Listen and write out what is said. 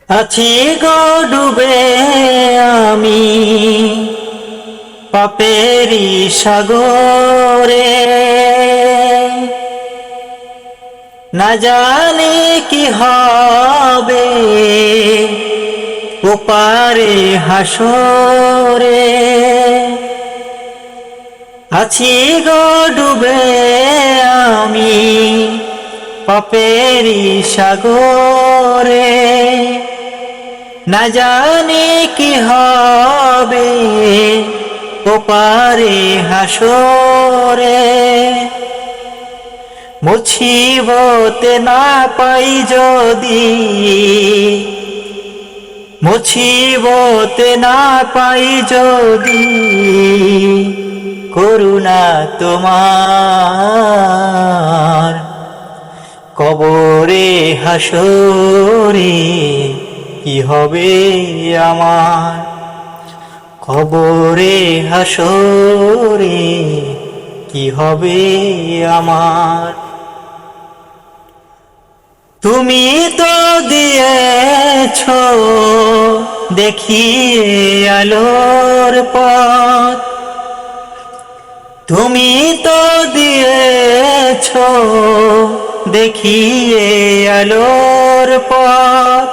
আছি গো ডুবে আমি পাপেরি সাগরে, না জানি কি হবে ওপারে হাসরে। আছি গো ডুবে আমি পাপেরি সাগরে, না জানি কি হবে ওপারে হাসরে। মুছিবতে না পাই যদি, মুছিবতে না পাই যদি করুণা তোমার, কবরে হাসরে কি হবে আমার, কবরে হাসরে কি হবে আমার। তুমি তো দিয়েছ দেখিয়ে আলোর পথ, তুমি তো দিয়েছ দেখিয়ে আলোর পথ।